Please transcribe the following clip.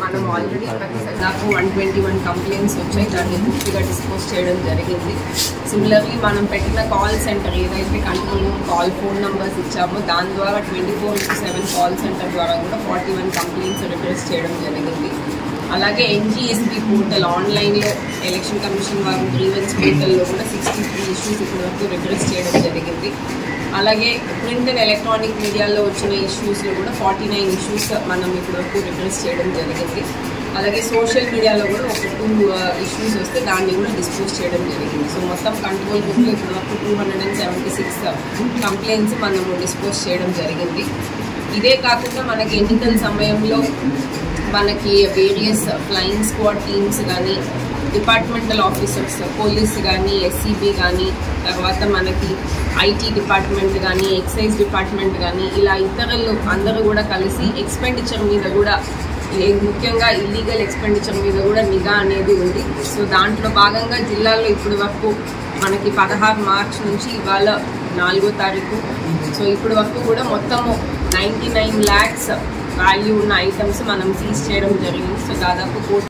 మనం ఆల్రెడీ దాదాపు 121 కంప్లైంట్స్ వచ్చాయి. దాన్ని పూర్తిగా డిస్పోజ్ చేయడం జరిగింది. సిమిలర్లీ మనం పెట్టిన కాల్ సెంటర్ ఏదైతే control room call phone numbers ఇచ్చామో దాని ద్వారా 24/7 కాల్ సెంటర్ ద్వారా కూడా 41 కంప్లైంట్స్ రిప్రెస్ చేయడం జరిగింది. అలాగే NGSP పోర్టల్ ఆన్లైన్లో ఎలక్షన్ కమిషన్ వారు గ్రీవెన్స్ పోర్టల్లో కూడా 63 ఇష్యూస్ ఇప్పటివరకు రిప్రెస్ చేయడం జరిగింది. అలాగే ప్రింట్ అండ్ ఎలక్ట్రానిక్ మీడియాలో వచ్చిన ఇష్యూస్లో కూడా 49 ఇష్యూస్ మనం ఇప్పటివరకు రిప్రెస్ చేయడం జరిగింది. అలాగే సోషల్ మీడియాలో కూడా ఒక 2 ఇష్యూస్ వస్తే దాన్ని కూడా డిస్పోజ్ చేయడం జరిగింది. సో మొత్తం కంట్రోల్ రూమ్లో ఇప్పటివరకు 276 కంప్లైంట్స్ మనము డిస్పోజ్ చేయడం జరిగింది. ఇదే కాకుండా మనకి ఎన్నికల సమయంలో మనకి వేరియస్ ఫ్లయింగ్ స్క్వాడ్ టీమ్స్ కానీ, డిపార్ట్మెంటల్ ఆఫీసర్స్, పోలీస్ కానీ, SCB కానీ, తర్వాత మనకి IT డిపార్ట్మెంట్ కానీ, ఎక్సైజ్ డిపార్ట్మెంట్ కానీ, ఇలా ఇతరులు అందరూ కూడా కలిసి ఎక్స్పెండిచర్ మీద కూడా, ముఖ్యంగా ఇల్లీగల్ ఎక్స్పెండిచర్ మీద కూడా నిఘా అనేది ఉంది. సో దాంట్లో భాగంగా జిల్లాలో ఇప్పటి వరకు మనకి 16 మార్చి నుంచి ఇవాళ 4వ తారీఖు, సో ఇప్పటి వరకు కూడా మొత్తము 99 lakhs వాల్యూ ఉన్న ఐటమ్స్ మనం సీజ్ చేయడం జరిగింది. సో దాదాపు